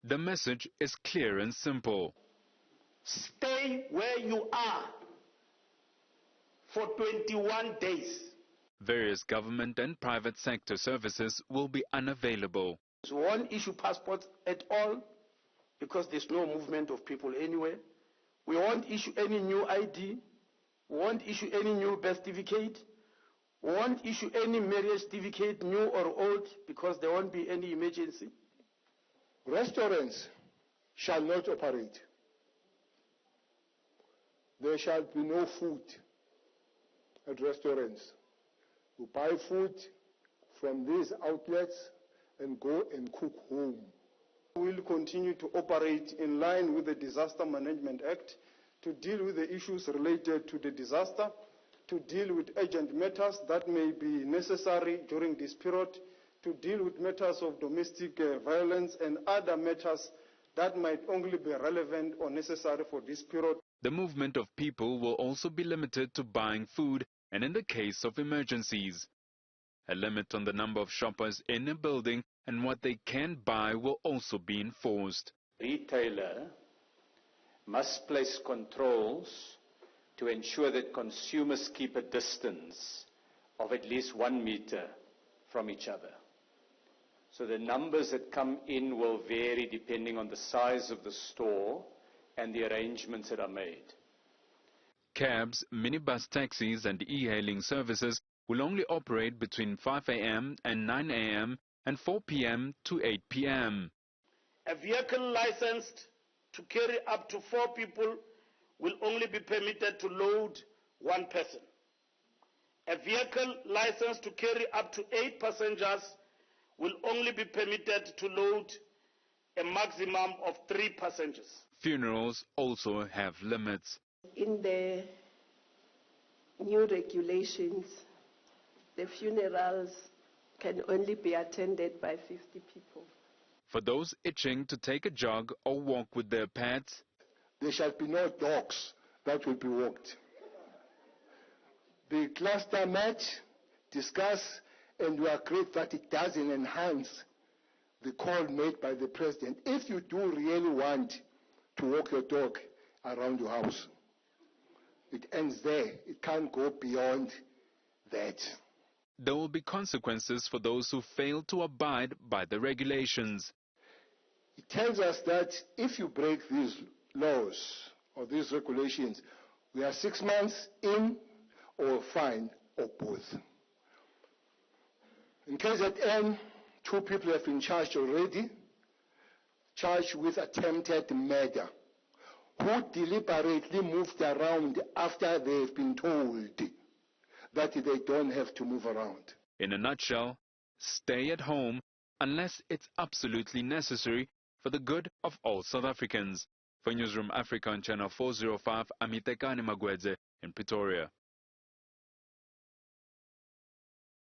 The message is clear and simple. Stay where you are for 21 days. Various government and private sector services will be unavailable. We won't issue passports at all because there's no movement of people anywhere. We won't issue any new ID. We won't issue any new birth certificate. We won't issue any marriage certificate, new or old, because there won't be any emergency. Restaurants shall not operate. There shall be no food at restaurants. You buy food from these outlets and go and cook home. We will continue to operate in line with the Disaster Management Act to deal with the issues related to the disaster, to deal with urgent matters that may be necessary during this period, to deal with matters of domestic violence and other matters that might only be relevant or necessary for this period. The movement of people will also be limited to buying food and in the case of emergencies. A limit on the number of shoppers in a building and what they can buy will also be enforced. Retailer must place controls to ensure that consumers keep a distance of at least 1 meter from each other. So the numbers that come in will vary depending on the size of the store and the arrangements that are made. Cabs, minibus taxis and e-hailing services will only operate between 5 a.m. and 9 a.m. and 4 p.m. to 8 p.m. A vehicle licensed to carry up to 4 people will only be permitted to load 1 person. A vehicle licensed to carry up to 8 passengers will only be permitted to load a maximum of 3 passengers. Funerals also have limits. In the new regulations, the funerals can only be attended by 50 people. For those itching to take a jog or walk with their pets, there shall be no dogs that will be walked. The cluster match, discuss, and we agree that it doesn't enhance the call made by the president. If you do really want to walk your dog around your house, it ends there. It can't go beyond that. There will be consequences for those who fail to abide by the regulations. It tells us that if you break these laws or these regulations, we are 6 months in or fine or both. In KZN, 2 people have been charged already, charged with attempted murder, who deliberately moved around after they've been told that they don't have to move around. In a nutshell, stay at home unless it's absolutely necessary for the good of all South Africans. For Newsroom Africa on Channel 405, I'm Itekani Magwedze in Pretoria.